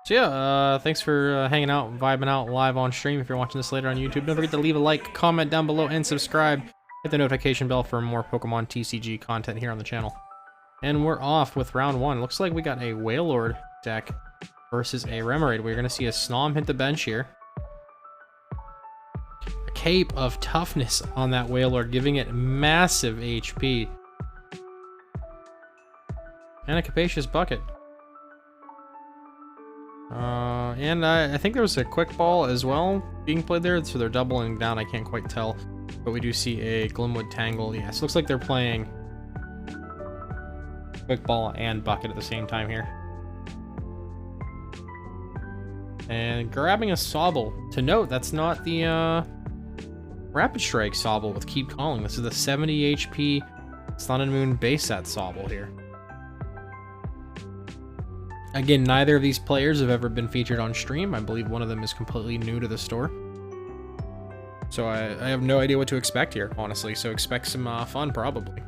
So yeah, thanks for hanging out, vibing out live on stream. If you're watching this later on YouTube, don't forget to leave a like, comment down below, and subscribe. Hit the notification bell for more Pokemon TCG content here on the channel. And we're off with round one. Looks like we got a Wailord deck versus a Remoraid. We're going to see a Snom hit the bench here. A Cape of Toughness on that Wailord, giving it massive HP. And a Capacious Bucket. And I think there was a Quick Ball as well being played there, so they're doubling down. I can't quite tell, but we do see a Glimwood Tangle. Yes, looks like they're playing Quick Ball and Bucket at the same time here. And grabbing a Sobble. To note, that's not the Rapid Strike Sobble with Keep Calling. This is the 70 HP Sun and Moon base set Sobble here. Again, neither of these players have ever been featured on stream. I believe one of them is completely new to the store. So I have no idea what to expect here, honestly. So expect some fun, probably.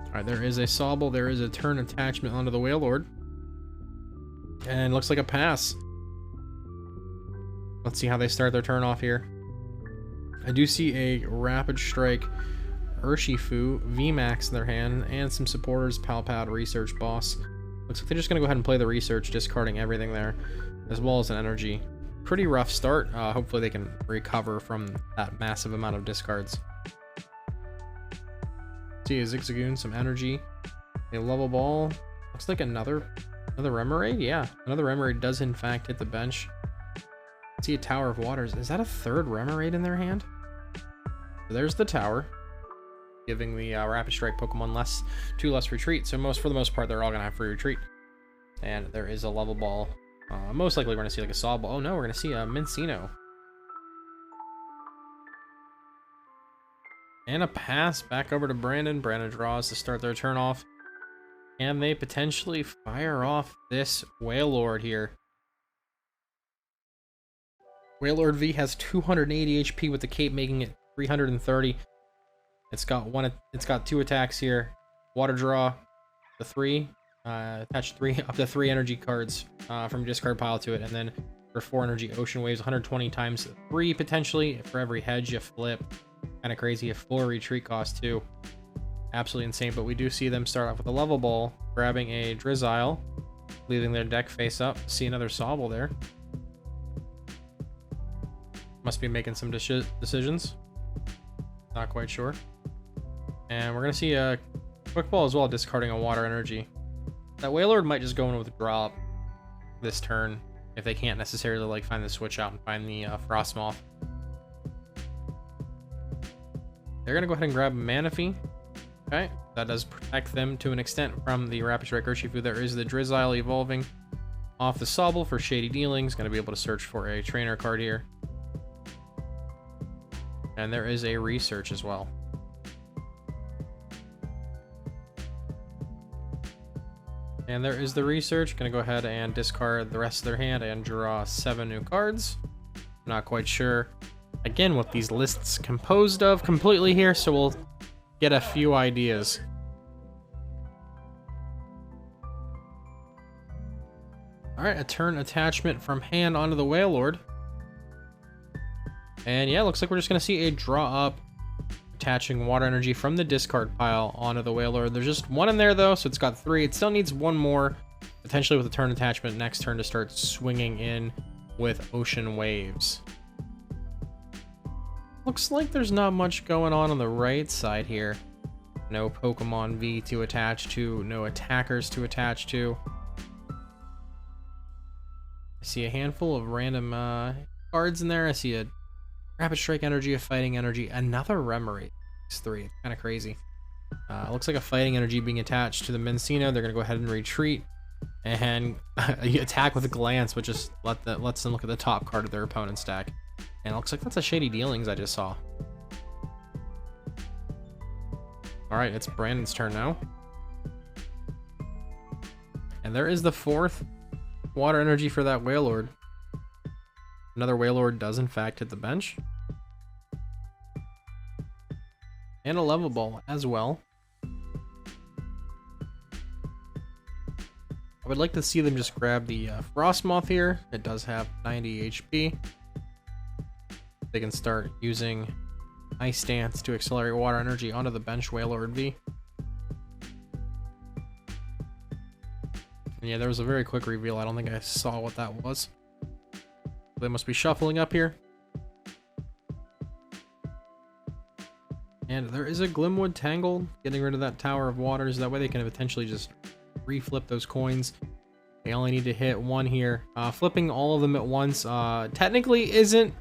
Alright, there is a Sobble. There is a turn attachment onto the Wailord. And looks like a pass. Let's see how they start their turn off here. I do see a Rapid Strike Urshifu VMAX in their hand, and some supporters, Palpad, Research, Boss. Looks like they're just going to go ahead and play the Research, discarding everything there, as well as an Energy. Pretty rough start. Hopefully they can recover from that massive amount of discards. See a Zigzagoon, some Energy, a Level Ball. Looks like another Remoraid? Yeah, another Remoraid does in fact hit the bench. See a Tower of Waters. Is that a third Remoraid in their hand? So there's the Tower, giving the Rapid Strike Pokemon two less retreat. So for the most part, they're all gonna have free retreat. And there is a Level Ball. Most likely we're gonna see like a Sobble. Oh no, we're gonna see a Mincino. And a pass back over to Brandon. Brandon draws to start their turn off. And they potentially fire off this Wailord here. Wailord V has 280 HP with the Cape, making it 330. It's got two attacks here. Water Draw, the 3, attach up to 3 energy cards from discard pile to it, and then for 4 energy Ocean Waves, 120 times 3 potentially. For every hedge you flip, kind of crazy. A 4 retreat cost too, absolutely insane. But we do see them start off with a Level Ball, grabbing a Drizzile, leaving their deck face up. See another Sobble there. Must be making some decisions. Not quite sure. And we're going to see a Quick Ball as well, discarding a Water Energy. That Wailord might just go in with Drop this turn if they can't necessarily like find the switch out and find the Frostmoth. They're going to go ahead and grab Manaphy. Okay, that does protect them to an extent from the Rapid Strike Urshifu. There is the Drizzile evolving off the Sobble for Shady Dealings. Going to be able to search for a Trainer card here. And there is a Research as well. And there is the Research. Gonna go ahead and discard the rest of their hand and draw 7 new cards. Not quite sure, again, what these lists composed of completely here, so we'll get a few ideas. Alright, a turn attachment from hand onto the Wailord. And yeah, looks like we're just going to see a draw up, attaching Water Energy from the discard pile onto the Wailord. There's just 1 in there though, so it's got 3. It still needs 1 more, potentially with a turn attachment next turn to start swinging in with Ocean Waves. Looks like there's not much going on the right side here. No Pokemon V to attach to, no attackers to attach to. I see a handful of random cards in there. I see a Rapid Strike Energy, a Fighting Energy, another Remoraid. It's 3. It's kind of crazy. Looks like a Fighting Energy being attached to the Mincino. They're going to go ahead and retreat and attack with a Glance, which just lets them look at the top card of their opponent's deck. And it looks like that's a Shady Dealings I just saw. Alright, it's Brandon's turn now. And there is the 4th Water Energy for that Wailord. Another Wailord does in fact hit the bench. And a Level Ball as well. I would like to see them just grab the Frostmoth here. It does have 90 HP. They can start using Ice Dance to accelerate water energy onto the bench Wailord V. And yeah, there was a very quick reveal. I don't think I saw what that was. They must be shuffling up here. And there is a Glimwood Tangle, getting rid of that Tower of Waters. That way they can potentially just reflip those coins. They only need to hit one here. Flipping all of them at once technically isn't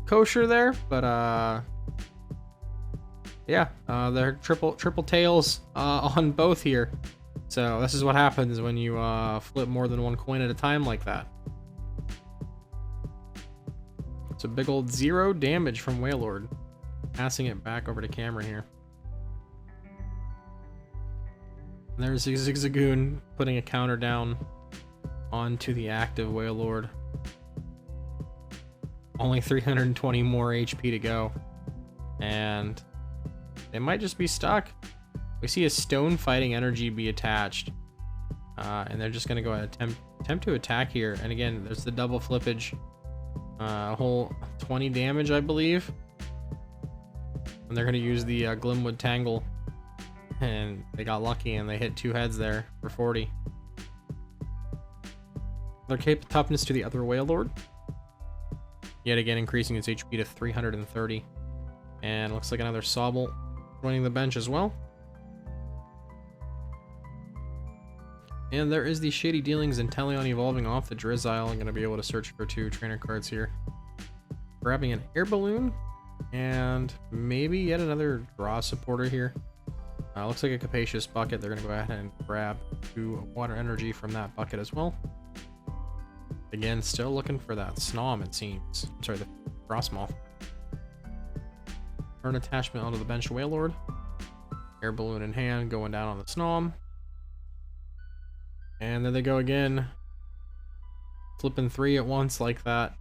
kosher there, but yeah, they're triple tails on both here. So this is what happens when you flip more than one coin at a time like that. It's a big old 0 damage from Wailord. Passing it back over to Cameron here. And there's Zigzagoon putting a counter down onto the active Wailord. Only 320 more HP to go. And they might just be stuck. We see a Stone Fighting Energy be attached. And they're just going to go ahead and attempt to attack here. And again, there's the double flippage. A whole 20 damage, I believe. And they're going to use the Glimwood Tangle. And they got lucky and they hit 2 heads there for 40. Their Cape of Toughness to the other Wailord. Yet again, increasing its HP to 330. And looks like another Sobble joining the bench as well. And there is the Shady Dealings and Teleon evolving off the Drizzile. I'm going to be able to search for 2 trainer cards here. Grabbing an Air Balloon. And maybe yet another draw supporter here. Looks like a Capacious Bucket. They're going to go ahead and grab 2 water energy from that bucket as well. Again, still looking for that Snom, it seems. I'm sorry, the Frostmoth. Turn attachment onto the bench Wailord. Air Balloon in hand, going down on the Snom. And there they go again. Flipping 3 at once like that.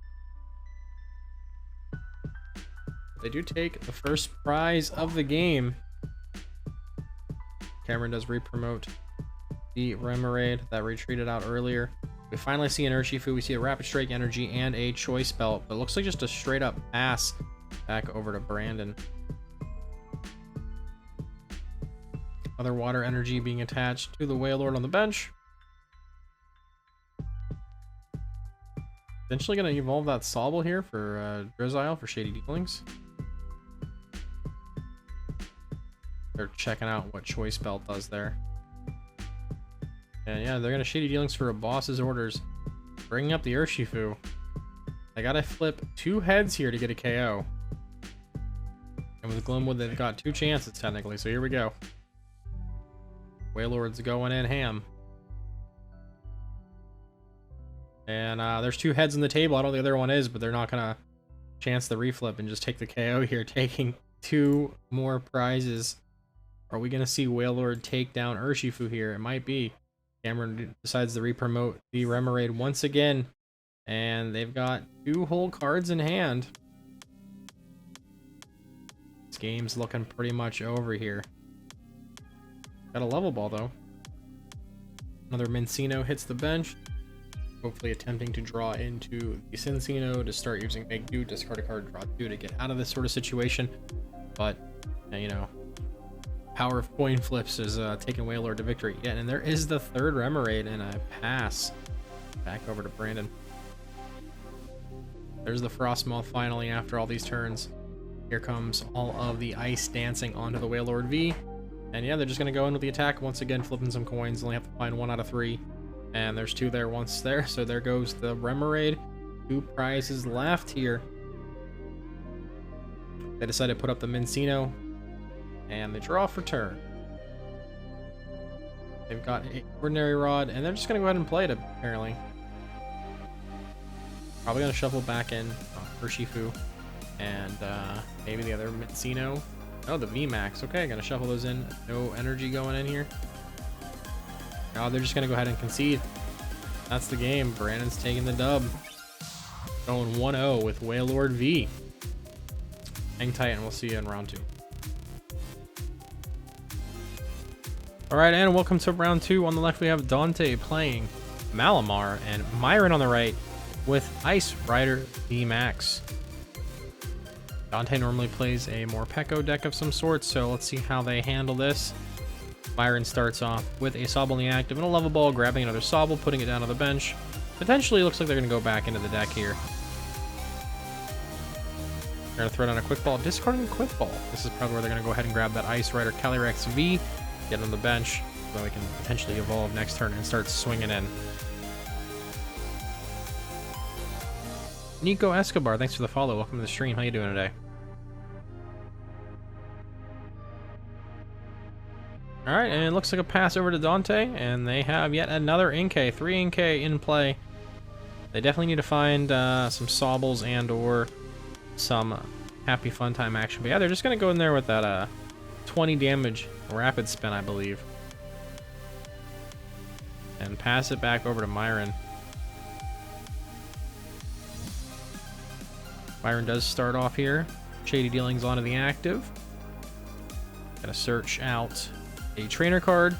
They do take the first prize of the game. Cameron does re-promote the Remoraid that retreated out earlier. We finally see an Urshifu. We see a Rapid Strike Energy and a Choice Belt, but it looks like just a straight up pass back over to Brandon. Other water energy being attached to the Wailord on the bench. Eventually going to evolve that Sobble here for Drizzile for Shady Dealings. They're checking out what Choice Belt does there. And yeah, they're going to Shady Dealings for a boss's orders. Bringing up the Urshifu. I got to flip 2 heads here to get a KO. And with Glimwood, they've got 2 chances technically, so here we go. Wailord's going in ham. And there's 2 heads on the table. I don't know what the other one is, but they're not going to chance the reflip and just take the KO here, taking 2 more prizes. Are we going to see Wailord take down Urshifu here? It might be. Cameron decides to re-promote the Remoraid once again. And they've got 2 whole cards in hand. This game's looking pretty much over here. Got a level ball, though. Another Mincino hits the bench. Hopefully attempting to draw into the Cincino to start using Make Do, discard a card, draw 2 to get out of this sort of situation. But, you know, power of coin flips is taking Wailord to victory. Yeah, and there is the 3rd Remoraid and a pass. Back over to Brandon. There's the Frostmoth finally after all these turns. Here comes all of the ice dancing onto the Wailord V. And yeah, they're just going to go in with the attack once again, flipping some coins. Only have to find 1 out of 3. And there's 2 there once there. So there goes the Remoraid. 2 prizes left here. They decided to put up the Mincino. And they draw for turn. They've got an Ordinary Rod. And they're just going to go ahead and play it, apparently. Probably going to shuffle back in Urshifu. And maybe the other Mincino. Oh, the VMAX. Okay, gonna shuffle those in. No energy going in here. Oh, they're just gonna go ahead and concede. That's the game. Brandon's taking the dub. Going 1-0 with Wailord V. Hang tight and we'll see you in round 2. Alright, and welcome to round 2. On the left we have Dante playing Malamar, and Myron on the right with Ice Rider VMAX. Dante normally plays a more Pekko deck of some sort, so let's see how they handle this. Myron starts off with a Sobble in the active and a level ball, grabbing another Sobble, putting it down on the bench. Potentially looks like they're going to go back into the deck here. They're going to throw down a Quick Ball, discarding the Quick Ball. This is probably where they're going to go ahead and grab that Ice Rider Calyrex V, get it on the bench, so we can potentially evolve next turn and start swinging in. Nico Escobar, thanks for the follow. Welcome to the stream. How you doing today? Alright, and it looks like a pass over to Dante, and they have yet another Inkay. 3 Inkay in play. They definitely need to find some Sobbles and or some Happy Fun Time action. But yeah, they're just going to go in there with that 20 damage Rapid Spin, I believe. And pass it back over to Myron. Myron does start off here. Shady Dealings onto the active. Gonna search out a trainer card.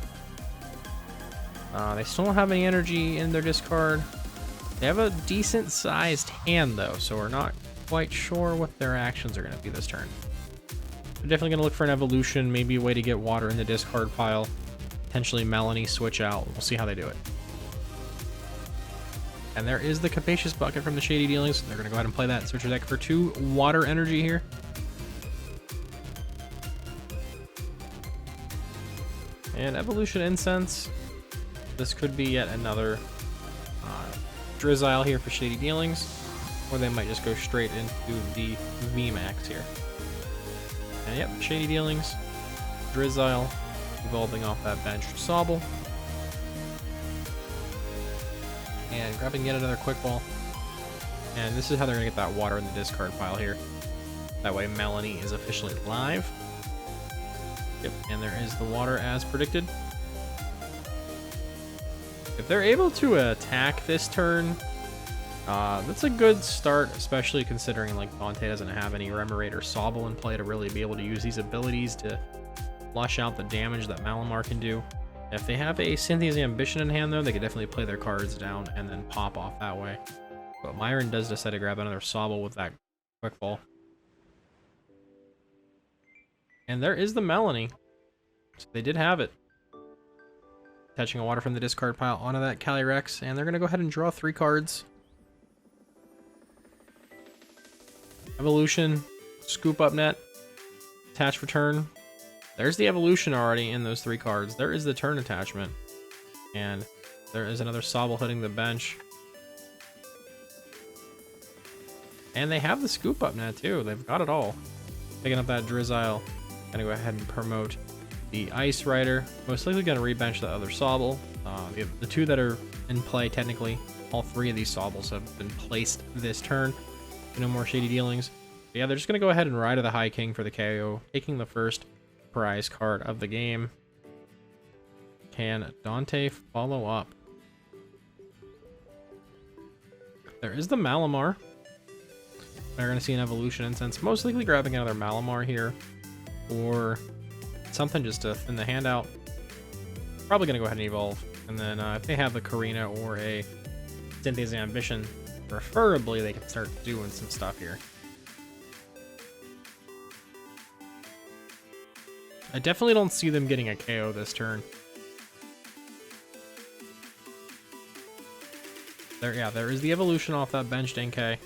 They still don't have any energy in their discard. They have a decent sized hand though, so we're not quite sure what their actions are going to be this turn. They're definitely going to look for an evolution, maybe a way to get water in the discard pile. Potentially Melanie switch out. We'll see how they do it. And there is the Capacious Bucket from the Shady Dealings. They're going to go ahead and play that. Search your deck for 2 water energy here. And Evolution Incense. This could be yet another Drizzile here for Shady Dealings. Or they might just go straight into the VMAX here. And yep, Shady Dealings, Drizzile, evolving off that bench for Sobble. And grabbing yet another Quick Ball. And this is how they're going to get that water in the discard pile here. That way Melanie is officially live. Yep, and there is the water as predicted. If they're able to attack this turn, that's a good start, especially considering like Dante doesn't have any Remoraid or Sobble in play to really be able to use these abilities to flush out the damage that Malamar can do. If they have a Cynthia's Ambition in hand though, they could definitely play their cards down and then pop off that way. But Myron does decide to grab another Sobble with that Quick Ball. And there is the Melanie. So they did have it. Attaching a water from the discard pile onto that Calyrex, and they're going to go ahead and draw 3 cards. Evolution, Scoop Up Net, Attach Return. There's the Evolution already in those 3 cards. There is the turn attachment. And there is another Sobble hitting the bench. And they have the Scoop Up Net too. They've got it all. Picking up that Drizzile. Gonna go ahead and promote the Ice Rider. Most likely gonna rebench the other Sobble. The 2 that are in play technically. All 3 of these Sobbles have been placed this turn. No more Shady Dealings. But yeah, they're just gonna go ahead and ride to the High King for the KO, taking the first prize card of the game. Can Dante follow up? There is the Malamar. They're gonna see an Evolution Incense, most likely grabbing another Malamar here, or something just to thin the hand out. Probably gonna go ahead and evolve, and then if they have the Karina or a Cynthia's Ambition, preferably they can start doing some stuff here. I definitely don't see them getting a KO this turn. There is the Evolution off that benched Inkay.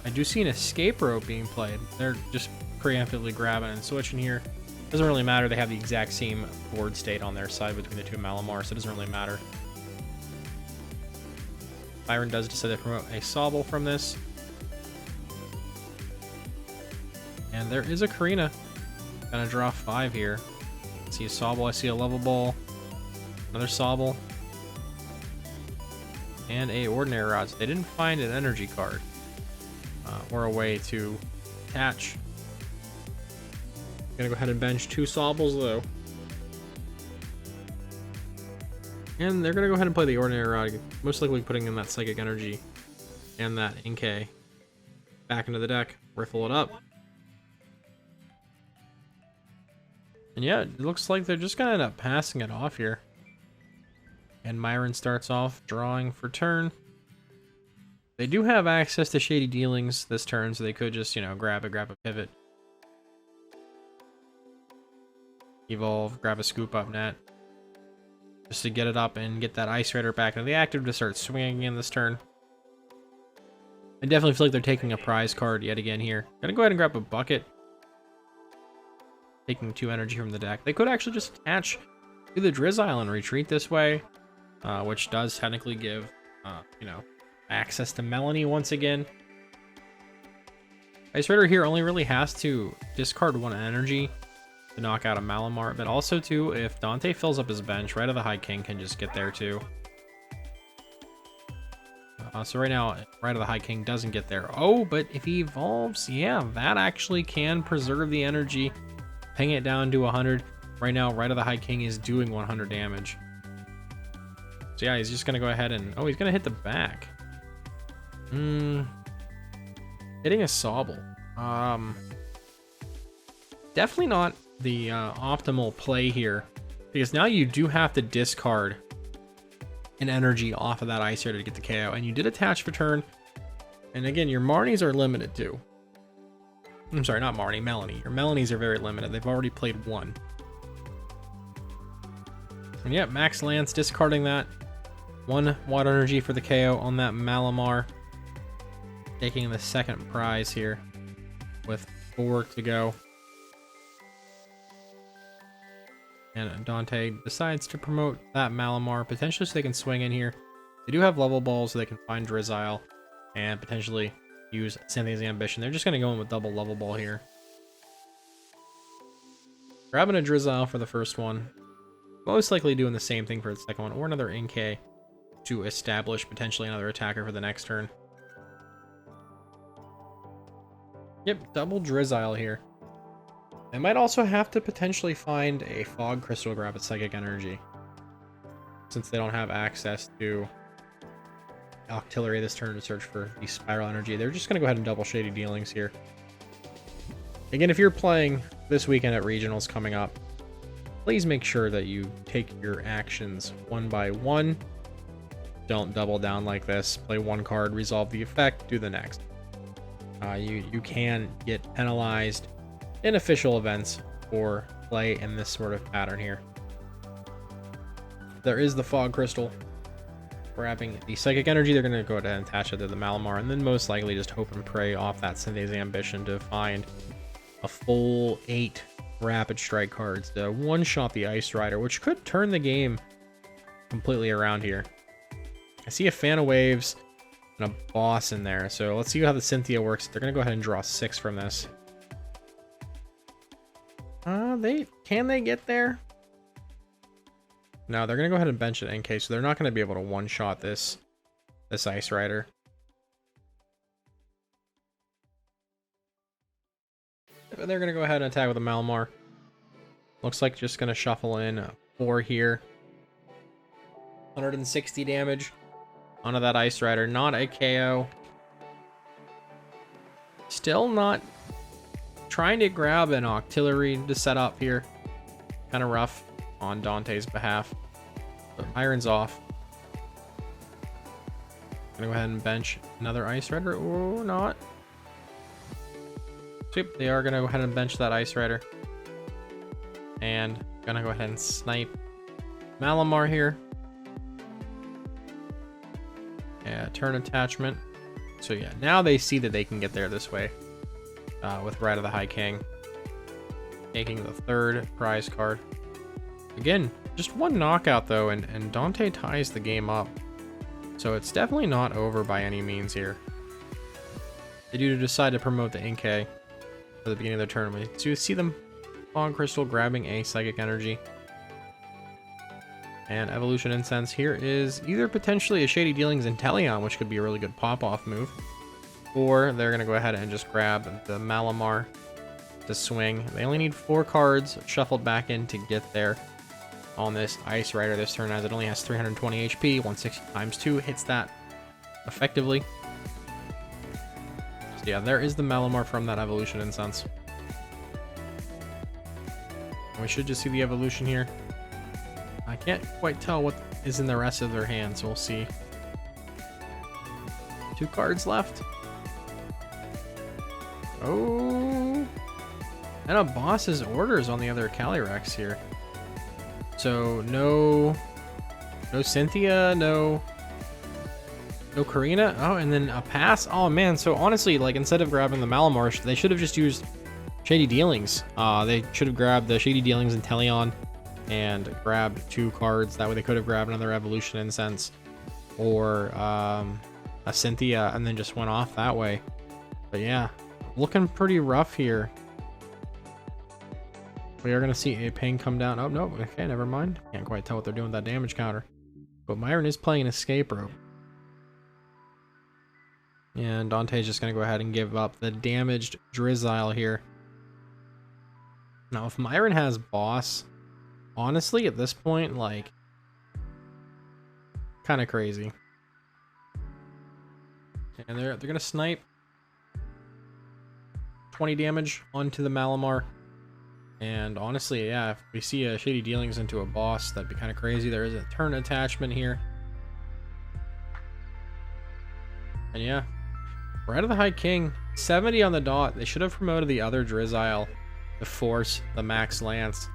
I do see an Escape Rope being played. They're just preemptively grabbing and switching here. Doesn't really matter. They have the exact same board state on their side between the 2 Malamar, so it doesn't really matter. Byron does decide to promote a Sobble from this. And there is a Karina. Gonna draw 5 here. I see a Sobble, I see a Level Ball, another Sobble, and a Ordinary Rod. So they didn't find an energy card or a way to attach. Gonna go ahead and bench 2 Sobbles though. And they're gonna go ahead and play the Ordinary Rod, most likely putting in that Psychic Energy and that Inkay back into the deck. Riffle it up. And yeah, it looks like they're just gonna end up passing it off here. And Myron starts off drawing for turn. They do have access to Shady Dealings this turn, so they could just, you know, grab a pivot. Evolve, grab a scoop up net. Just to get it up and get that Ice Rider back into the active to start swinging in this turn. I definitely feel like they're taking a prize card yet again here. Gonna go ahead and grab a bucket. Taking 2 energy from the deck. They could actually just attach to the Drizzile and retreat this way, which does technically give, you know, access to Melanie once again. Ice Rider here only really has to discard 1 energy to knock out a Malamar, but also too, if Dante fills up his bench, Right of the High King can just get there too. So right now, Right of the High King doesn't get there. Oh, but if he evolves, yeah, that actually can preserve the energy, ping it down to 100. Right now, Right of the High King is doing 100 damage. So yeah, he's just gonna go ahead and, oh, he's gonna hit the back. Hitting a Sobble. Definitely not the optimal play here, because now you do have to discard an energy off of that Ice Rider to get the KO, and you did attach for turn. And again, your Marnies are limited too. I'm sorry, not Marnie, Melanie. Your Melanies are very limited. They've already played 1. And yeah, Max Lance discarding that 1 water energy for the KO on that Malamar. Taking the second prize here with 4 to go. And Dante decides to promote that Malamar, potentially so they can swing in here. They do have level balls, so they can find Drizzile and potentially use Cynthia's Ambition. They're just going to go in with double level ball here. Grabbing a Drizzile for the first one. Most likely doing the same thing for the second one, or another Inkay to establish potentially another attacker for the next turn. Yep, double Drizzile here. They might also have to potentially find a Fog Crystal to grab its Psychic Energy, since they don't have access to Octillery this turn to search for the Spiral Energy. They're just going to go ahead and double Shady Dealings here. Again, if you're playing this weekend at Regionals coming up, please make sure that you take your actions 1 by 1. Don't double down like this. Play 1 card, resolve the effect, do the next. You can get penalized in official events for play in this sort of pattern here. There is the Fog Crystal. Grabbing the Psychic Energy, they're going to go ahead and attach it to the Malamar, and then most likely just hope and pray off that Cynthia's Ambition to find a full 8 Rapid Strike cards to one-shot the Ice Rider, which could turn the game completely around here. I see a Fan of Waves and a boss in there, so let's see how the Cynthia works. They're going to go ahead and draw 6 from this. Can they get there? No, they're gonna go ahead and bench it in case, so they're not gonna be able to one-shot this Ice Rider. But they're gonna go ahead and attack with a Malamar. Looks like just gonna shuffle in 4 here. 160 damage onto that Ice Rider. Not a KO. Still not trying to grab an Octillery to set up here. Kind of rough on Dante's behalf. But Iron's off. Gonna go ahead and bench another Ice Rider or not. Sweep, they are gonna go ahead and bench that Ice Rider. And gonna go ahead and snipe Malamar here. Yeah, turn attachment. So yeah, now they see that they can get there this way. With Right of the High King. Taking the 3rd prize card. Again, just 1 knockout though, and Dante ties the game up. So it's definitely not over by any means here. They do decide to promote the Inkay for the beginning of the tournament. So you see them Fog Crystal grabbing a Psychic Energy. And Evolution Incense here is either potentially a Shady Dealings Inteleon, which could be a really good pop-off move. Or they're going to go ahead and just grab the Malamar to swing. They only need 4 cards shuffled back in to get there on this Ice Rider this turn, as it only has 320 HP. 160 times 2 hits that effectively. So yeah, there is the Malamar from that Evolution Incense. We should just see the evolution here. I can't quite tell what is in the rest of their hand, so we'll see. 2 cards left. Oh, and a boss's orders on the other Calyrex here. So no Cynthia, no Karina. Oh, and then a pass. Oh man, so honestly, like instead of grabbing the Malamar, they should have just used Shady Dealings. They should have grabbed the Shady Dealings and Teleon and grabbed 2 cards. That way they could have grabbed another Evolution Incense or a Cynthia and then just went off that way. But yeah, looking pretty rough here. We are going to see a ping come down. Oh, no. Okay, never mind. Can't quite tell what they're doing with that damage counter. But Myron is playing an escape rope. And Dante's just going to go ahead and give up the damaged Drizzile here. Now, if Myron has boss, honestly, at this point, like, kind of crazy. And they're going to snipe 20 damage onto the Malamar. And honestly, yeah, if we see a Shady Dealings into a boss, that'd be kind of crazy. There is a turn attachment here. And yeah, we're out of the High King. 70 on the dot. They should have promoted the other Drizzile to force the Max Lance.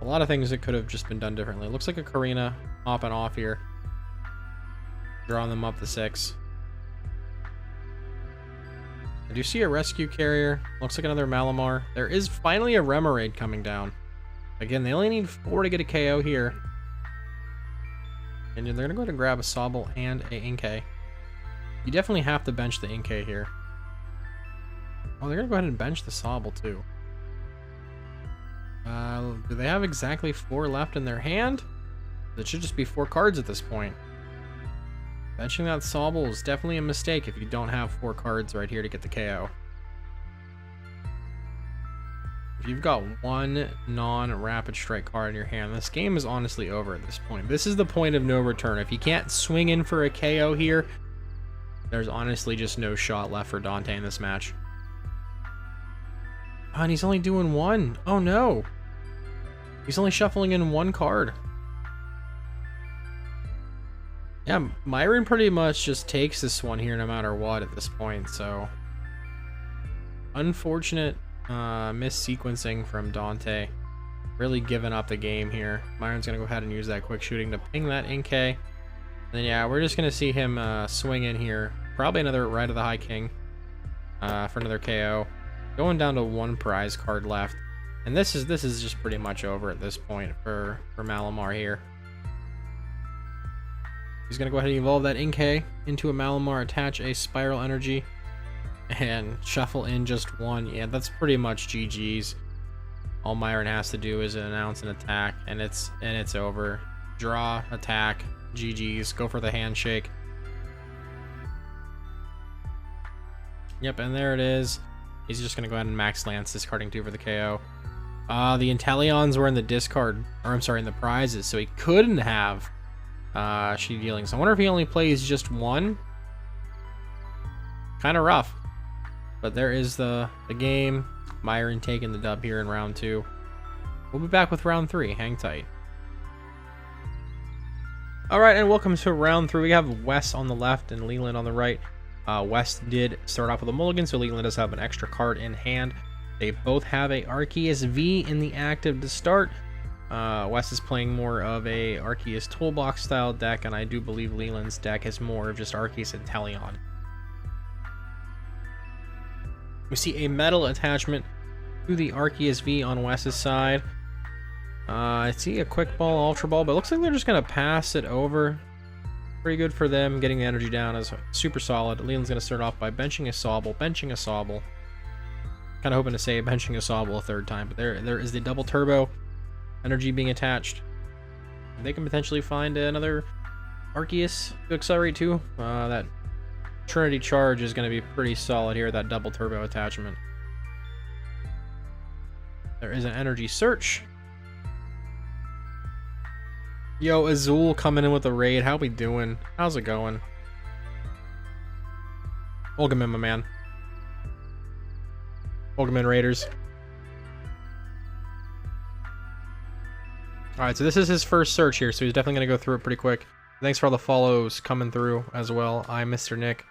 A lot of things that could have just been done differently. It looks like a Karina hopping off here. Drawing them up to 6. I do see a rescue carrier. Looks like another Malamar. There is finally a Remoraid coming down. Again, they only need 4 to get a KO here. And they're going to go ahead and grab a Sobble and a Inkay. You definitely have to bench the Inkay here. Oh, they're going to go ahead and bench the Sobble too. Do they have exactly 4 left in their hand? It should just be 4 cards at this point. Benching that Sobble is definitely a mistake if you don't have 4 cards right here to get the KO. If you've got 1 non-rapid strike card in your hand, this game is honestly over at this point. This is the point of no return. If you can't swing in for a KO here, there's honestly just no shot left for Dante in this match. Oh, and he's only doing 1. Oh no! He's only shuffling in 1 card. Yeah, Myron pretty much just takes this one here no matter what at this point, so... Unfortunate missequencing from Dante. Really giving up the game here. Myron's going to go ahead and use that quick shooting to ping that Inkay. And then yeah, we're just going to see him swing in here. Probably another Right of the High King for another KO. Going down to 1 prize card left. And this is just pretty much over at this point for Malamar here. He's going to go ahead and evolve that Inkay into a Malamar, attach a Spiral Energy, and shuffle in just 1. Yeah, that's pretty much GG's. All Myron has to do is announce an attack, and it's over. Draw, attack, GG's. Go for the handshake. Yep, and there it is. He's just going to go ahead and Max Lance, discarding 2 for the KO. The Inteleons were in the discard, or I'm sorry, in the prizes, so he couldn't have Shady Dealings. I wonder if he only plays just 1. Kind of rough. But there is the game. Myron taking the dub here in round 2. We'll be back with round 3. Hang tight. Alright, and welcome to round 3. We have Wes on the left and Leland on the right. Wes did start off with a mulligan, so Leland does have an extra card in hand. They both have a Arceus V in the active to start. Wes is playing more of a Arceus Toolbox style deck, and I do believe Leland's deck is more of just Arceus and Teleon. We see a metal attachment to the Arceus V on Wes's side. I see a Quick Ball, Ultra Ball, but it looks like they're just going to pass it over. Pretty good for them. Getting the energy down is super solid. Leland's going to start off by benching a Sobble, Kind of hoping to say benching a Sobble a 3rd time, but there is the double turbo energy being attached. They can potentially find another Arceus to accelerate too. That Trinity Charge is going to be pretty solid here, that double turbo attachment. There is an energy search. Yo, Azul coming in with a raid. How we doing? How's it going? Welcome in, my man. Welcome in, Raiders. Alright, so this is his first search here, so he's definitely going to go through it pretty quick. Thanks for all the follows coming through as well. I'm Mr. Nick,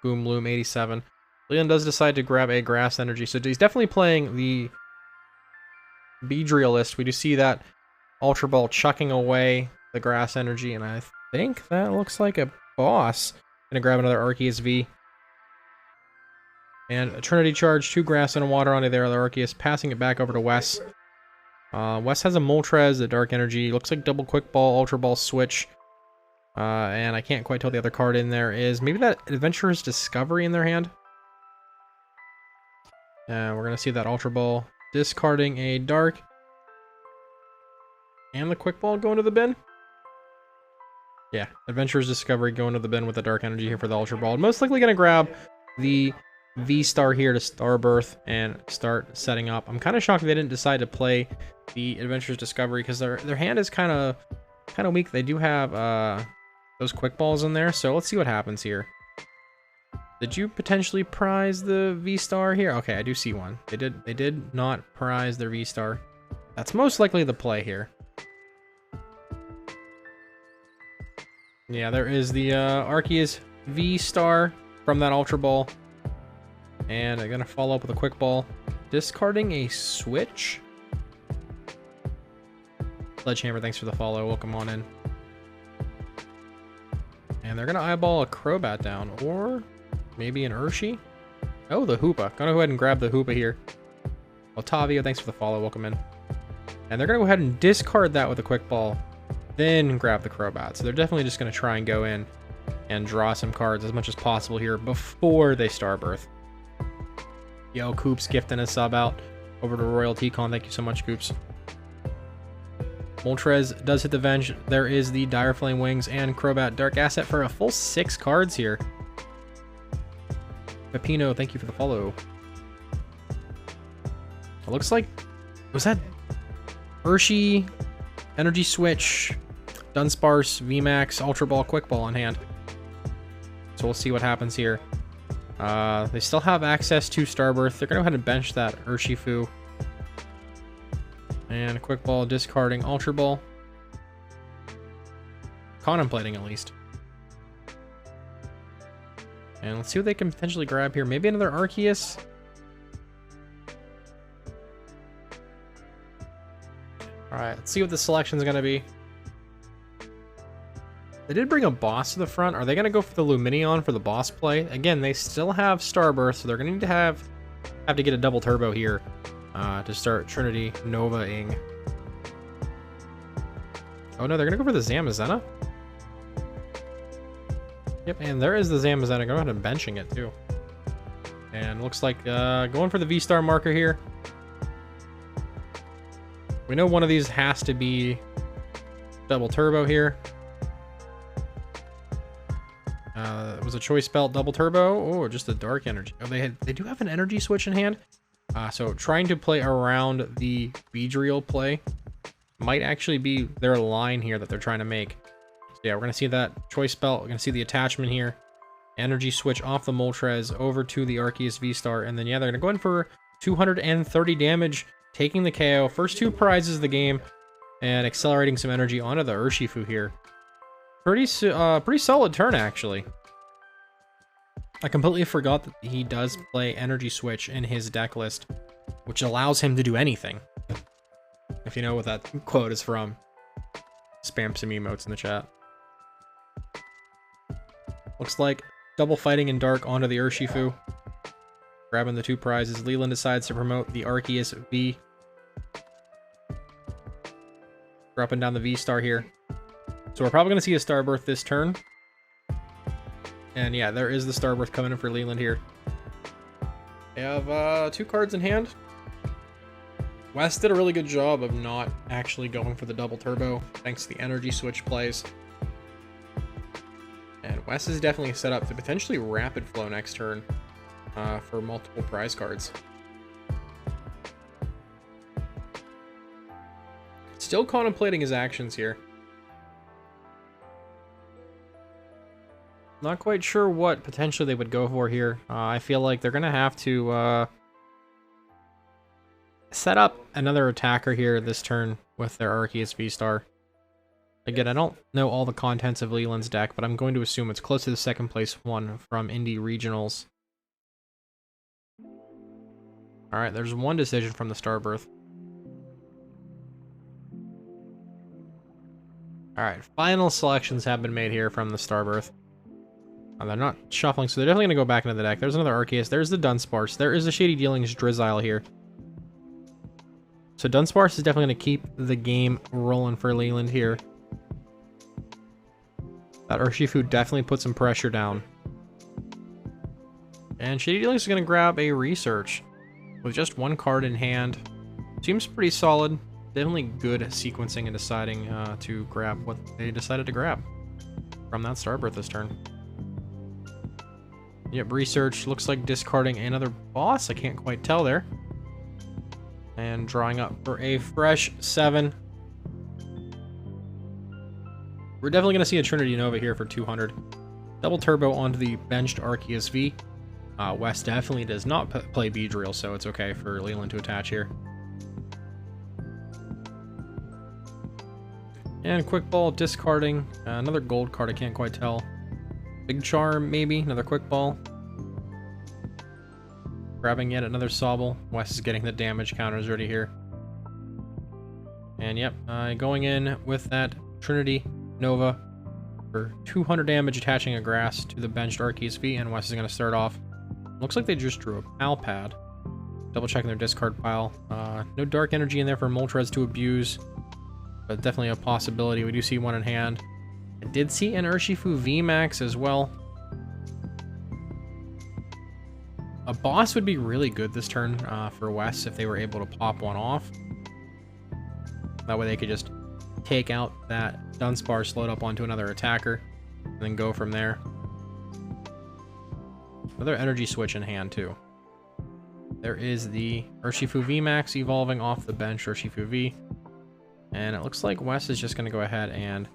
Boom Loom 87. Leon does decide to grab a Grass Energy, so he's definitely playing the Beedrill. We do see that Ultra Ball chucking away the Grass Energy, and I think that looks like a boss. Gonna grab another Arceus V. And a Trinity Charge, 2 Grass and a Water onto there, the Arceus, passing it back over to Wes. Wes has a Moltres, a Dark Energy, looks like double Quick Ball, Ultra Ball switch. And I can't quite tell the other card in there is maybe that Adventurer's Discovery in their hand. And we're gonna see that Ultra Ball discarding a Dark. And the Quick Ball going to the bin. Yeah, Adventurer's Discovery going to the bin with the Dark Energy here for the Ultra Ball. Most likely gonna grab the V-Star here to Starbirth and start setting up. I'm kind of shocked they didn't decide to play the Adventurer's Discovery because their hand is kind of weak. They do have those Quick Balls in there, so let's see what happens here. Did you potentially prize the V-Star here? Okay, I do see one. They did not prize their V-Star. That's most likely the play here. Yeah, there is the Arceus V-Star from that Ultra Ball. And I'm going to follow up with a Quick Ball. Discarding a Switch. Sledgehammer, thanks for the follow. Welcome on in. And they're going to eyeball a Crobat down. Or maybe an Urshi. Oh, the Hoopa. Gonna go ahead and grab the Hoopa here. Otavio, thanks for the follow. Welcome in. And they're going to go ahead and discard that with a Quick Ball. Then grab the Crobat. So they're definitely just going to try and go in and draw some cards as much as possible here before they Starbirth. Yo, Coops gifting a sub out over to Royal T-Con. Thank you so much, Coops. Moltres does hit the Venge. There is the Dire Flame Wings and Crobat Dark Asset for a full 6 cards here. Pepino, thank you for the follow. It looks like... Was that Urshi, Energy Switch, Dunsparce, VMAX, Ultra Ball, Quick Ball on hand? So we'll see what happens here. They still have access to Starbirth. They're going to go ahead and bench that Urshifu. And a Quick Ball, discarding Ultra Ball. Contemplating, at least. And let's see what they can potentially grab here. Maybe another Arceus. Alright, let's see what the selection is going to be. They did bring a boss to the front. Are they going to go for the Lumineon for the boss play? Again, they still have Starbirth, so they're going to need to have to get a double turbo here to start Trinity Nova-ing. Oh no, they're going to go for the Zamazenta? Yep, and there is the Zamazenta. Go ahead and benching it too. And looks like going for the V-Star marker here. We know one of these has to be double turbo here. It was a choice belt double turbo or just a Dark Energy. Oh, they do have an Energy Switch in hand. So trying to play around the Beedrill play might actually be their line here that they're trying to make. So yeah, we're going to see that choice belt. We're going to see the attachment here. Energy Switch off the Moltres over to the Arceus V-Star. And then, yeah, they're going to go in for 230 damage, taking the KO. First 2 prizes of the game and accelerating some energy onto the Urshifu here. Pretty solid turn, actually. I completely forgot that he does play Energy Switch in his deck list, which allows him to do anything. If you know what that quote is from. Spam some emotes in the chat. Looks like double fighting in dark onto the Urshifu. Grabbing the 2 prizes. Leland decides to promote the Arceus V. Dropping down the V-Star here. So we're probably going to see a Starbirth this turn. And yeah, there is the Starbirth coming in for Leland here. They have 2 cards in hand. Wes did a really good job of not actually going for the double turbo, thanks to the Energy Switch plays. And Wes is definitely set up to potentially Rapid Flow next turn for multiple prize cards. Still contemplating his actions here. Not quite sure what potentially they would go for here. I feel like they're going to have to set up another attacker here this turn with their Arceus V-Star. Again, I don't know all the contents of Leland's deck, but I'm going to assume it's close to the second place one from Indie Regionals. Alright, there's one decision from the Starbirth. Alright, final selections have been made here from the Starbirth. They're not shuffling, so they're definitely going to go back into the deck. There's another Arceus. There's the Dunsparce. There is the Shady Dealings Drizzile here. So Dunsparce is definitely going to keep the game rolling for Leland here. That Urshifu definitely put some pressure down. And Shady Dealings is going to grab a Research with just one card in hand. Seems pretty solid. Definitely good sequencing and deciding to grab what they decided to grab from that Starbirth this turn. Yep, Research looks like discarding another boss. I can't quite tell there. And drawing up for a fresh 7. We're definitely going to see a Trinity Nova here for 200. Double turbo onto the benched Arceus V. West definitely does not play Beedrill, so it's okay for Leland to attach here. And Quick Ball discarding another gold card, I can't quite tell. Big Charm, maybe, another Quick Ball. Grabbing yet another Sobble. West is getting the damage counters ready here. And yep, going in with that Trinity Nova for 200 damage, attaching a Grass to the benched Arceus V, and West is going to start off. Looks like they just drew a Pal Pad. Double checking their discard pile. No Dark Energy in there for Moltres to abuse, but definitely a possibility. We do see one in hand. I did see an Urshifu VMAX as well. A boss would be really good this turn for West if they were able to pop one off. That way they could just take out that Dunsparce, load up onto another attacker, and then go from there. Another energy switch in hand too. There is the Urshifu VMAX evolving off the bench Urshifu V. And it looks like West is just going to go ahead and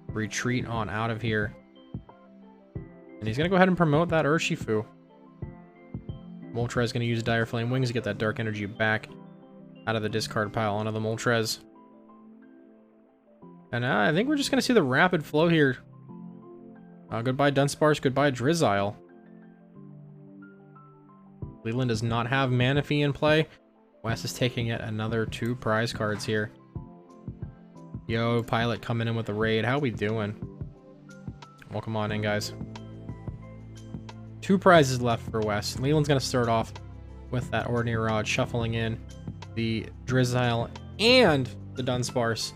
retreat on out of here. And he's going to go ahead and promote that Urshifu. Moltres is going to use Dire Flame Wings to get that dark energy back out of the discard pile onto the Moltres. And I think we're just going to see the rapid flow here. Goodbye Dunsparce, goodbye Drizzile. Leland does not have Manaphy in play. West is taking yet another 2 prize cards here. Yo, Pilot coming in with the raid. How we doing? Welcome on in, guys. 2 prizes left for West. Leland's going to start off with that Ordinary Rod, shuffling in the Drizzile and the Dunsparce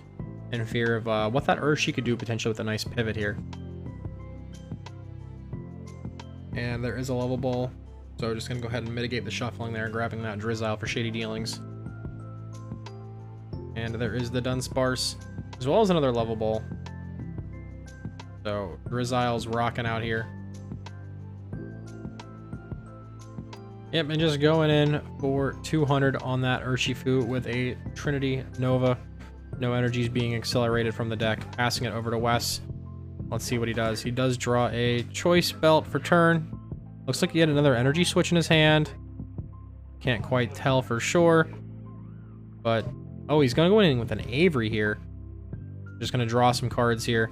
in fear of what that Urshi could do potentially with a nice pivot here. And there is a level ball, so just going to go ahead and mitigate the shuffling there, grabbing that Drizzile for Shady Dealings. And there is the Dunsparce, as well as another level ball. So Drizzile's rocking out here. Yep, and just going in for 200 on that Urshifu with a Trinity Nova. No energies being accelerated from the deck. Passing it over to Wes. Let's see what he does. He does draw a Choice Belt for turn. Looks like he had another energy switch in his hand. Can't quite tell for sure. But, oh, he's going to go in with an Avery here. Just going to draw some cards here.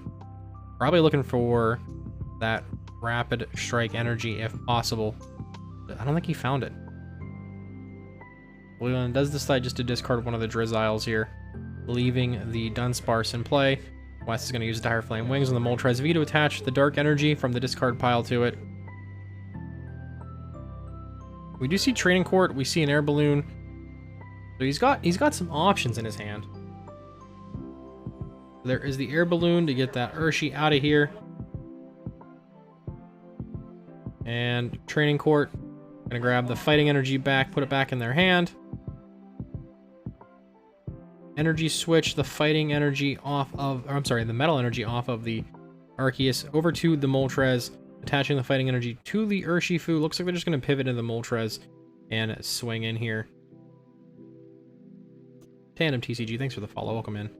Probably looking for that Rapid Strike energy if possible. I don't think he found it. Leland does decide just to discard one of the Drizziles here, leaving the Dunsparce in play. West is going to use Dire Flame Wings on the Moltres V to attach the Dark Energy from the discard pile to it. We do see Training Court. We see an Air Balloon. So he's got some options in his hand. There is the Air Balloon to get that Urshi out of here. And Training Court. Gonna grab the Fighting Energy back, put it back in their hand. Energy switch the Fighting Energy off of, or I'm sorry, the Metal Energy off of the Arceus over to the Moltres, attaching the Fighting Energy to the Urshifu. Looks like they're just gonna pivot into the Moltres and swing in here. Tandem TCG, thanks for the follow, welcome in.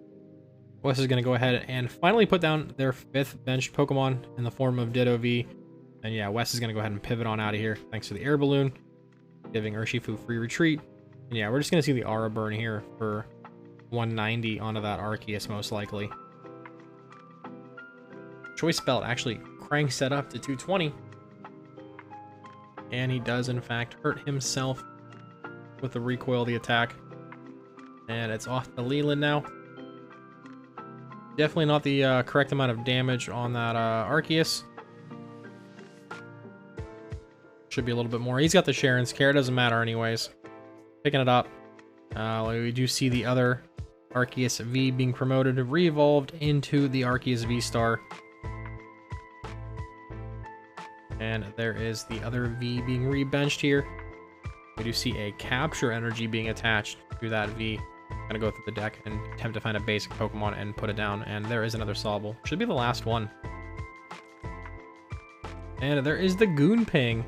Wes is gonna go ahead and finally put down their 5th benched Pokemon in the form of Ditto V. And yeah, Wes is going to go ahead and pivot on out of here, thanks to the Air Balloon, giving Urshifu free retreat. And yeah, we're just going to see the Aura Burn here for 190 onto that Arceus, most likely. Choice Belt actually cranks that up to 220. And he does, in fact, hurt himself with the recoil of the attack. And it's off to Leland now. Definitely not the correct amount of damage on that Arceus. Should be a little bit more. He's got the Sharon's Care. Doesn't matter anyways. Picking it up. We do see the other Arceus V being promoted, re-evolved into the Arceus V-Star. And there is the other V being re-benched here. We do see a Capture Energy being attached to that V. I'm gonna go through the deck and attempt to find a basic Pokemon and put it down. And there is another Sobble. Should be the last one. And there is the Goonping.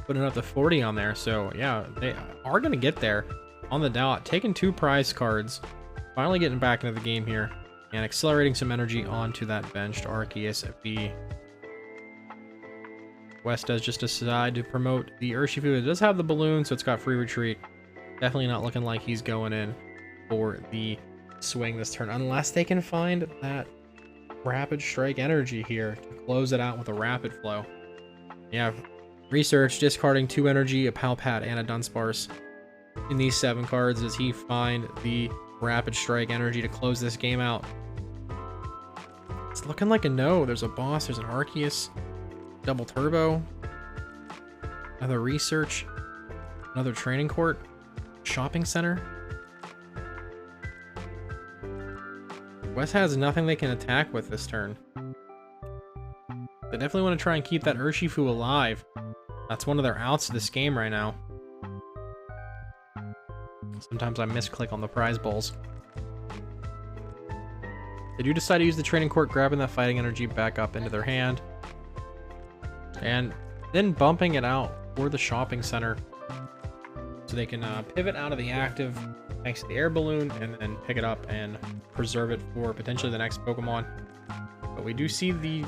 Putting up to 40 on there. So yeah, they are gonna get there on the dot. Taking 2 prize cards. Finally getting back into the game here. And accelerating some energy onto that benched Arceus V. West does just decide to promote the Urshifu. It does have the balloon, so it's got free retreat. Definitely not looking like he's going in for the swing this turn, unless they can find that Rapid Strike energy here to close it out with a Rapid Flow. Yeah, research, discarding 2 energy, a Palpat, and a Dunsparce in these 7 cards. Does he find the Rapid Strike energy to close this game out? It's looking like a no. There's a boss, there's an Arceus. Double Turbo, another Research, another Training Court, Shopping Center. West has nothing they can attack with this turn. They definitely want to try and keep that Urshifu alive. That's one of their outs of this game right now. Sometimes I misclick on the prize bowls. They do decide to use the Training Court, grabbing that Fighting Energy back up into their hand. And then bumping it out for the Shopping Center. So they can pivot out of the active thanks to the Air Balloon and then pick it up and preserve it for potentially the next Pokemon. But we do see the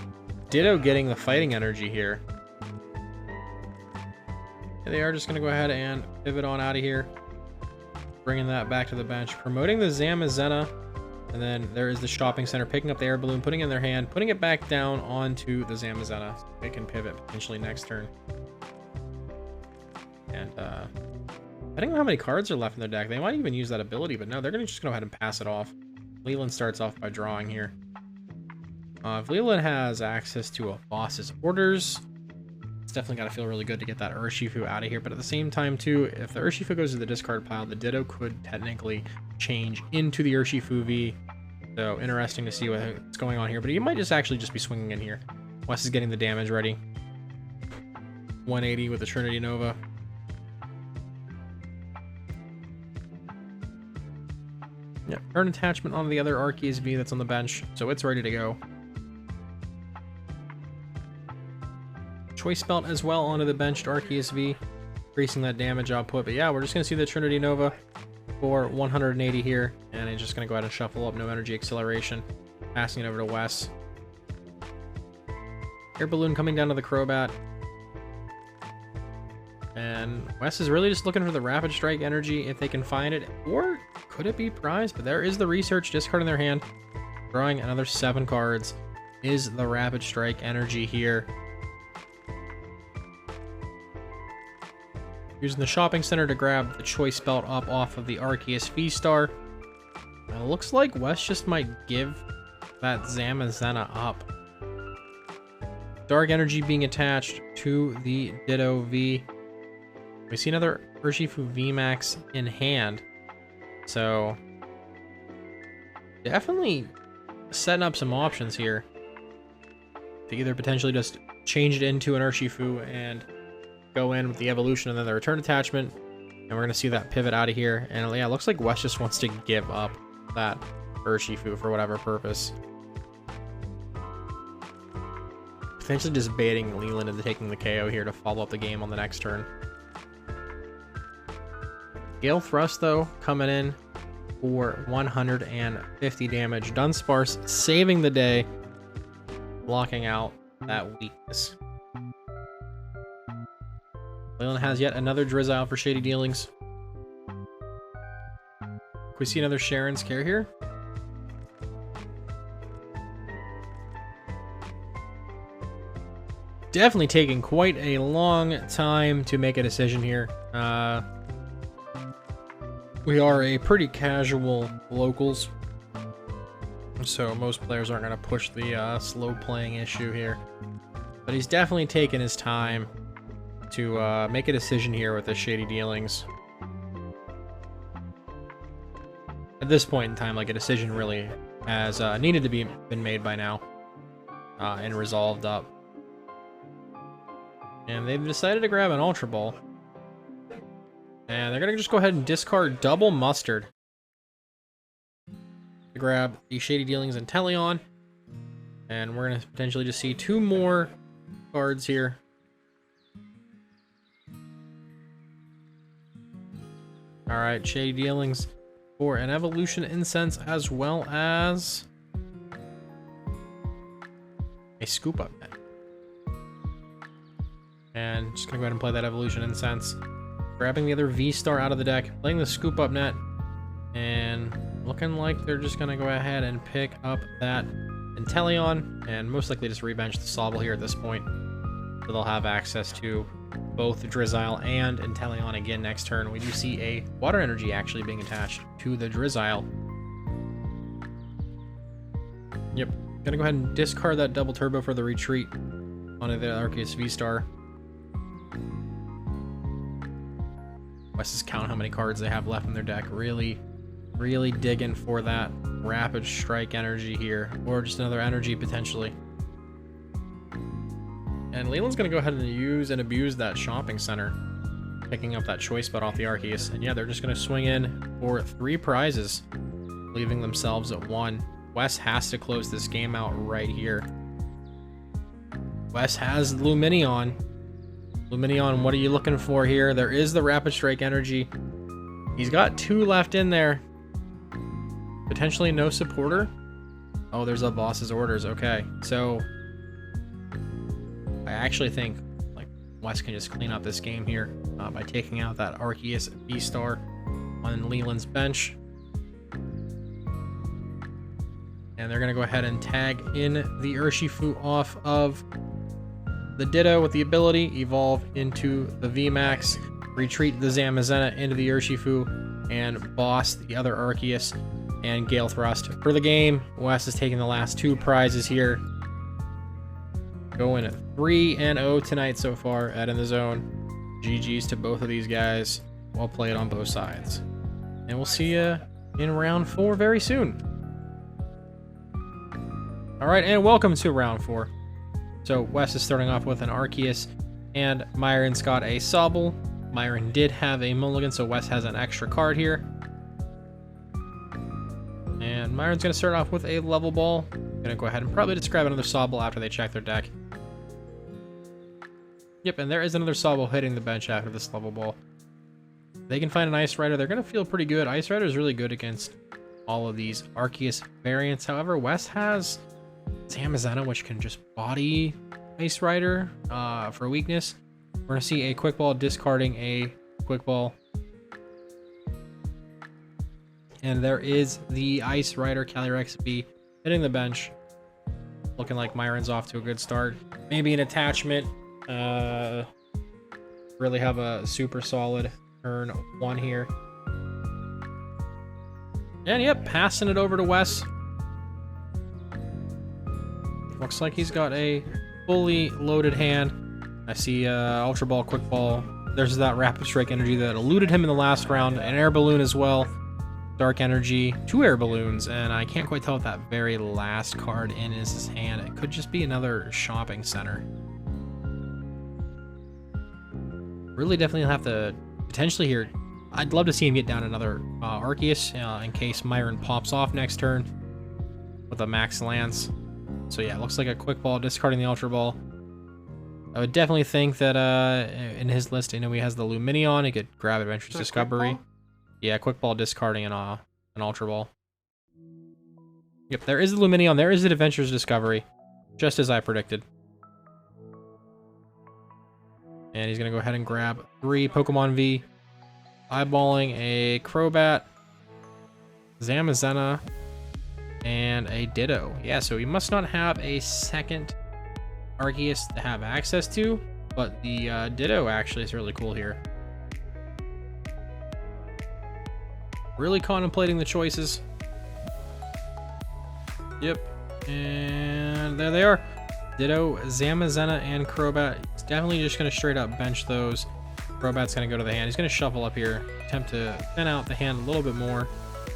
Ditto getting the Fighting Energy here. And they are just going to go ahead and pivot on out of here. Bringing that back to the bench. Promoting the Zamazenta. And then there is the Shopping Center picking up the Air Balloon, putting it in their hand, putting it back down onto the Zamazenta. So they can pivot potentially next turn. And I don't know how many cards are left in their deck. They might even use that ability, but no, they're going to just go ahead and pass it off. Leland starts off by drawing here. If Leland has access to a boss's orders, it's definitely got to feel really good to get that Urshifu out of here. But at the same time, too, if the Urshifu goes to the discard pile, the Ditto could technically change into the Urshifu V. So interesting to see what's going on here. But he might just actually just be swinging in here. Wes is getting the damage ready. 180 with the Trinity Nova. Yeah, earn attachment on the other Arceus V that's on the bench, so it's ready to go. Choice Belt as well onto the benched Arceus V, increasing that damage output. But yeah, we're just going to see the Trinity Nova for 180 here, and it's just going to go ahead and shuffle up no energy acceleration, passing it over to Wes. Air Balloon coming down to the Crobat. And Wes is really just looking for the Rapid Strike energy if they can find it, or could it be prized? But there is the Research, discard in their hand, drawing another 7 cards. Is the Rapid Strike energy here? Using the Shopping Center to grab the Choice Belt up off of the Arceus V-Star. It looks like Wes just might give that Zamazenta up. Dark Energy being attached to the Ditto V. We see another Urshifu VMAX in hand. So definitely setting up some options here to either potentially just change it into an Urshifu and go in with the evolution and then the return attachment. And we're going to see that pivot out of here. And yeah, it looks like Wes just wants to give up that Urshifu for whatever purpose. Potentially just baiting Leland into taking the KO here to follow up the game on the next turn. Gale Thrust, though, coming in for 150 damage. Dunsparce saving the day, blocking out that weakness. Leland has yet another Drizzile for shady dealings. Can we see another Sharon's Care here? Definitely taking quite a long time to make a decision here. We are a pretty casual locals, so most players aren't going to push the slow playing issue here. But he's definitely taken his time to make a decision here with the shady dealings. At this point in time, like, a decision really has needed to been made by now and resolved up. And they've decided to grab an Ultra Ball. And they're going to just go ahead and discard Double Mustard to grab the Shady Dealings and Teleon. And we're going to potentially just see 2 more cards here. Alright, Shady Dealings for an Evolution Incense, as well as a Scoop Up Net. And just gonna go ahead and play that Evolution Incense. Grabbing the other V-Star out of the deck, playing the Scoop Up Net, and looking like they're just gonna go ahead and pick up that Inteleon, and most likely just rebench the Sobble here at this point. So they'll have access to both Drizzile and Inteleon again next turn. We do see a Water Energy actually being attached to the Drizzile. Yep, gonna go ahead and discard that Double Turbo for the retreat onto the Arceus V-Star. Wes is counting how many cards they have left in their deck. Really digging for that Rapid Strike energy here, or just another energy potentially. And Leland's going to go ahead and use and abuse that shopping center, picking up that choice spot off the Arceus. And yeah, they're just going to swing in for 3 prizes, leaving themselves at 1. Wes has to close this game out right here. Wes has Lumineon. Lumineon, what are you looking for here? There is the Rapid Strike energy. He's got 2 left in there. Potentially no supporter. Oh, there's a boss's orders. Okay, so I actually think like Wes can just clean up this game here by taking out that Arceus V-Star on Leland's bench. And they're going to go ahead and tag in the Urshifu off of the Ditto with the ability, evolve into the VMAX, retreat the Zamazenta into the Urshifu, and boss the other Arceus and Gale Thrust. For the game, Wes is taking the last 2 prizes here. Going at 3-0 tonight so far at In the Zone. GG's to both of these guys. Well played on both sides. And we'll see you in round 4 very soon. Alright, and welcome to round 4. So Wes is starting off with an Arceus, and Myron's got a Sobble. Myron did have a Mulligan, so Wes has an extra card here. And Myron's going to start off with a Level Ball. Going to go ahead and probably just grab another Sobble after they check their deck. Yep, and there is another Sobble hitting the bench after this Level Ball. They can find an Ice Rider. They're going to feel pretty good. Ice Rider is really good against all of these Arceus variants. However, Wes has Zamazenta, which can just body Ice Rider for weakness. We're going to see a Quick Ball discarding a Quick Ball. And there is the Ice Rider Calyrex B hitting the bench. Looking like Myron's off to a good start. Maybe an attachment. Really have a super solid turn 1 here. And yep, passing it over to Wes. Looks like he's got a fully loaded hand. I see Ultra Ball, Quick Ball. There's that Rapid Strike energy that eluded him in the last round. An Air Balloon as well. Dark Energy, 2 Air Balloons, and I can't quite tell what that very last card in is his hand. It could just be another shopping center. Really definitely have to potentially here. I'd love to see him get down another Arceus in case Myron pops off next turn with a Max Lance. So yeah, it looks like a Quick Ball discarding the Ultra Ball. I would definitely think that in his list, he has the Lumineon. He could grab Adventurous Discovery. Yeah, Quick Ball discarding an Ultra Ball. Yep, there is the Lumineon. There is the Adventurous Discovery. Just as I predicted. And he's going to go ahead and grab 3 Pokemon V. Eyeballing a Crobat. Zamazenta, and a Ditto. Yeah, so we must not have a second Arceus to have access to, but the Ditto actually is really cool here. Really contemplating the choices. Yep, and there they are. Ditto, Zamazenta, and Crobat. He's definitely just going to straight up bench those. Crobat's going to go to the hand. He's going to shuffle up here, attempt to thin out the hand a little bit more,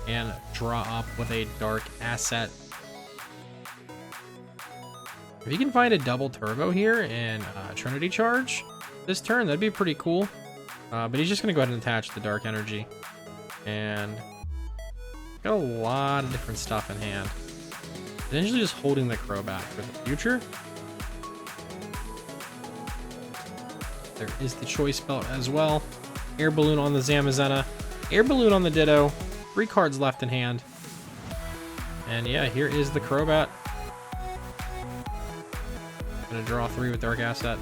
and draw up with a dark asset. If you can find a double turbo here and Trinity Charge this turn, that'd be pretty cool. But he's just going to go ahead and attach the dark energy. And got a lot of different stuff in hand. Potentially just holding the Crobat for the future. There is the Choice Belt as well. Air Balloon on the Zamazenta. Air Balloon on the Ditto. 3 cards left in hand. And yeah, here is the Crobat. Gonna draw 3 with Dark Asset.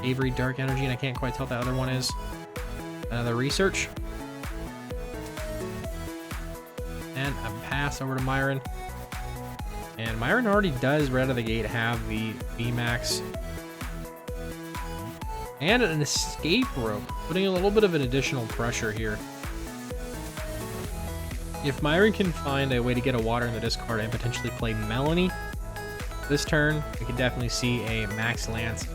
Avery, Dark Energy, and I can't quite tell what the other one is. Another Research. And a pass over to Myron. And Myron already does right out of the gate have the VMAX. And an Escape Rope, putting a little bit of an additional pressure here. If Myron can find a way to get a water in the discard and potentially play Melanie this turn, we can definitely see a Max Lance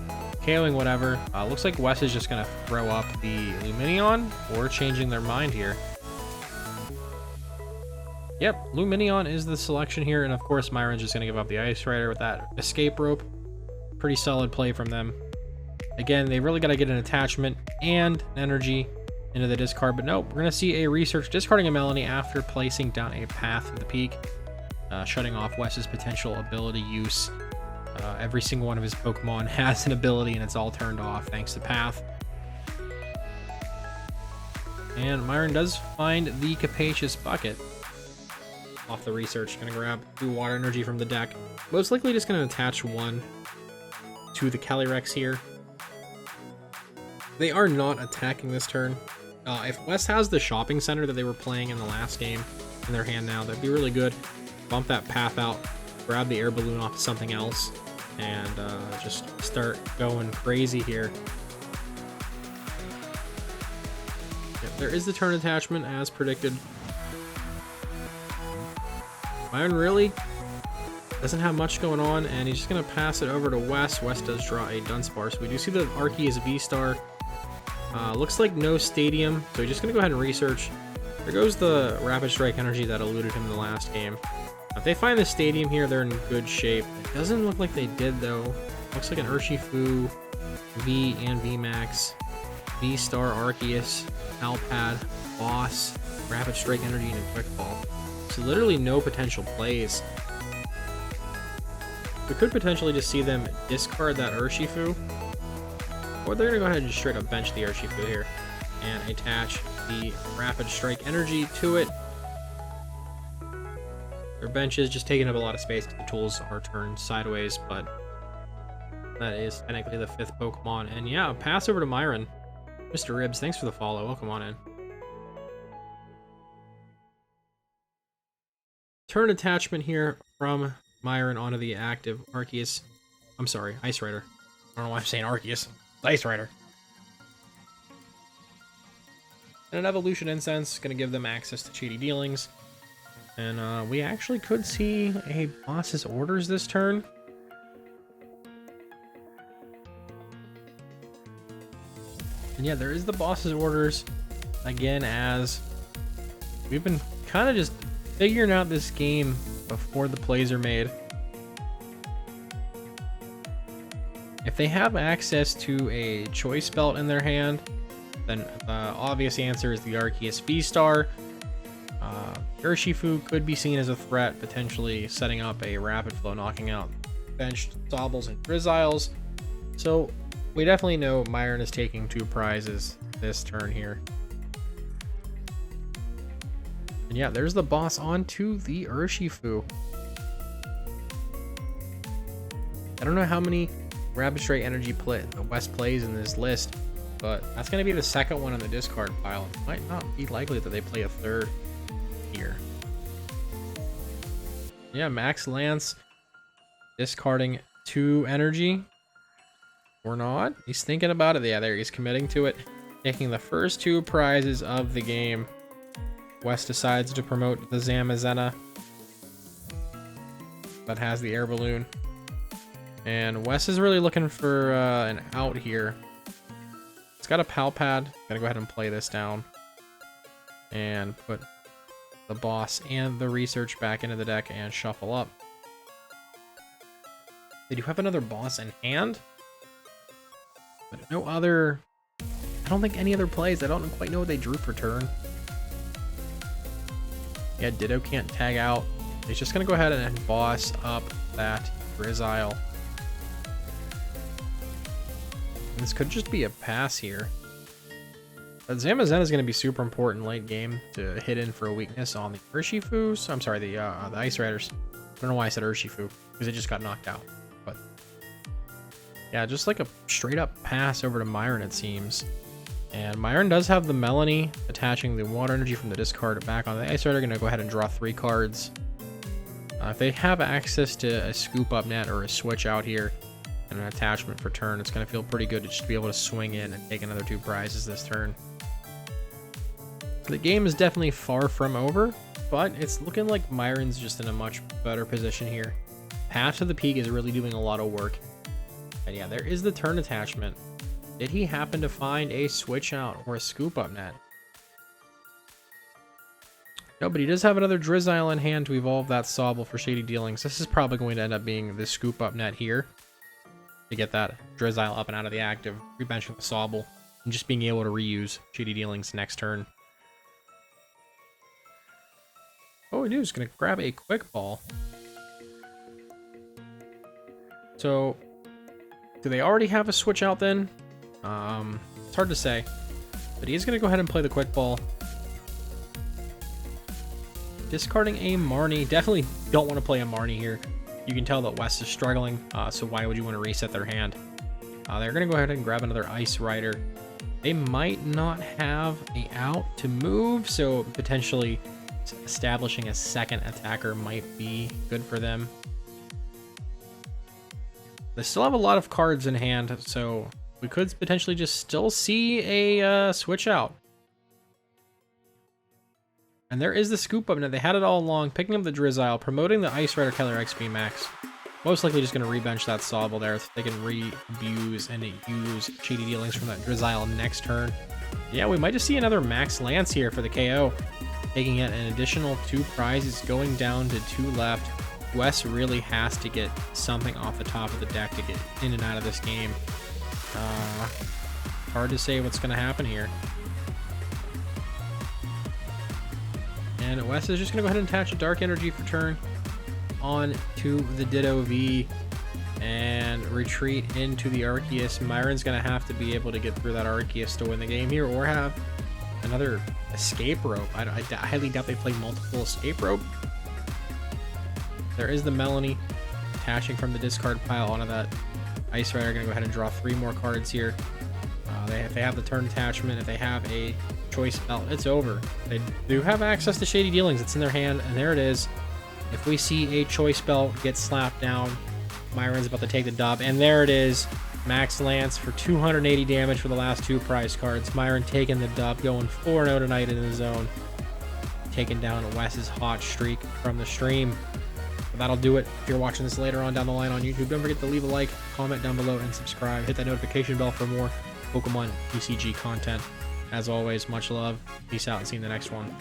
KOing whatever. Looks like Wes is just going to throw up the Luminion, or changing their mind here. Yep, Luminion is the selection here, and of course Myron's just going to give up the Ice Rider with that Escape Rope. Pretty solid play from them. Again, they really got to get an attachment and energy into the discard, but nope, we're going to see a Research discarding a Melanie after placing down a Path to the peak, shutting off Wes's potential ability use. Every single one of his Pokemon has an ability, and it's all turned off thanks to Path. And Myron does find the Capacious Bucket off the Research. Going to grab 2 water energy from the deck. Most likely just going to attach 1 to the Calyrex here. They are not attacking this turn. If West has the shopping center that they were playing in the last game in their hand now, that'd be really good. Bump that Path out, grab the Air Balloon off something else, and just start going crazy here. Yep, there is the turn attachment as predicted. Myron really doesn't have much going on, and he's just going to pass it over to Wes. Wes does draw a Dunsparce. So we do see the Arceus V-Star. Looks like no Stadium, so he's just going to go ahead and Research. There goes the Rapid Strike energy that eluded him in the last game. If they find the Stadium here, they're in good shape. It doesn't look like they did, though. Looks like an Urshifu, V and VMAX, V-Star, Arceus, Alpad, Boss, Rapid Strike energy, and a Quick Ball. So literally no potential plays. We could potentially just see them discard that Urshifu, or they're going to go ahead and just straight up bench the Urshifu here and attach the Rapid Strike energy to it. Their bench is just taking up a lot of space because the tools are turned sideways, but that is technically the 5th Pokemon. And yeah, pass over to Myron. Mr. Ribs, thanks for the follow. Welcome on in. Turn attachment here from Myron onto the active Arceus. I'm sorry, Ice Rider. I don't know why I'm saying Arceus. Ice Rider. And an Evolution Incense, going to give them access to cheaty dealings. And we actually could see a Boss's Orders this turn. And yeah, there is the Boss's Orders. Again, as we've been kind of just figuring out this game before the plays are made. If they have access to a Choice Belt in their hand, then the obvious answer is the Arceus V-Star. Urshifu could be seen as a threat, potentially setting up a Rapid Flow, knocking out benched Sobbles and Grizzles. So we definitely know Myron is taking 2 prizes this turn here. And yeah, there's the boss onto the Urshifu. I don't know how many Rapid Strike energy West plays in this list, but that's going to be the second one on the discard pile. It might not be likely that they play a third here. Yeah, Max Lance discarding 2 energy. Or not. He's thinking about it. Yeah, there he's committing to it. Taking the first 2 prizes of the game. West decides to promote the Zamazenta that has the air balloon. And West is really looking for an out here. It's got a pal pad. Gotta go ahead and play this down. And put the boss and the research back into the deck and shuffle up. They do have another boss in hand. But no other... I don't think any other plays. I don't quite know what they drew for turn. Yeah, Ditto can't tag out. He's just going to go ahead and boss up that Grizzile. This could just be a pass here. But Zamazenta is going to be super important late game to hit in for a weakness on the Urshifu. So I'm sorry, the Ice Riders. I don't know why I said Urshifu, because it just got knocked out. But yeah, just like a straight up pass over to Myron, it seems. And Myron does have the Melanie attaching the water energy from the discard back on the Ice Rider. Going to go ahead and draw 3 cards. If they have access to a scoop up net or a switch out here and an attachment for turn, it's going to feel pretty good to just be able to swing in and take another 2 prizes this turn. The game is definitely far from over, but it's looking like Myron's just in a much better position here. Path to the Peak is really doing a lot of work. And yeah, there is the turn attachment. Did he happen to find a switch out or a scoop up net? No, but he does have another Drizzile in hand to evolve that Sobble for Shady Dealings. This is probably going to end up being the scoop up net here to get that Drizzile up and out of the active, rebenching the Sobble, and just being able to reuse Shady Dealings next turn. Oh, he is going to grab a Quick Ball. So, do they already have a switch out then? It's hard to say, but he is going to go ahead and play the Quick Ball. Discarding a Marnie. Definitely don't want to play a Marnie here. You can tell that West is struggling, so why would you want to reset their hand? They're going to go ahead and grab another Ice Rider. They might not have a out to move, so potentially establishing a second attacker might be good for them. They still have a lot of cards in hand, so we could potentially just still see a switch out. And there is the scoop up. Now they had it all along, picking up the Drizzile, promoting the Ice Rider Keller XP Max. Most likely just going to rebench that Sobble there so they can re-abuse and use Shady Dealings from that Drizzile next turn. Yeah, we might just see another Max Lance here for the KO. Taking it an additional 2 prizes, going down to 2 left. Wes really has to get something off the top of the deck to get in and out of this game. Hard to say what's going to happen here. And Wes is just going to go ahead and attach a Dark Energy for turn on to the Ditto V and retreat into the Arceus. Myron's going to have to be able to get through that Arceus to win the game here, or have another Escape Rope. I highly doubt they play multiple Escape Rope. There is the Melanie attaching from the discard pile onto that Ice Rider. Going to go ahead and draw 3 more cards here. If they have the turn attachment, if they have a choice belt, it's over. They do have access to Shady Dealings. It's in their hand, and there it is. If we see a choice belt get slapped down, Myron's about to take the dub, and there it is. Max Lance for 280 damage for the last 2 prize cards. Myron taking the dub, going 4-0 tonight in the zone. Taking down Wes's hot streak from the stream. But that'll do it. If you're watching this later on down the line on YouTube, don't forget to leave a like, comment down below, and subscribe. Hit that notification bell for more Pokemon TCG content. As always, much love. Peace out and see you in the next one.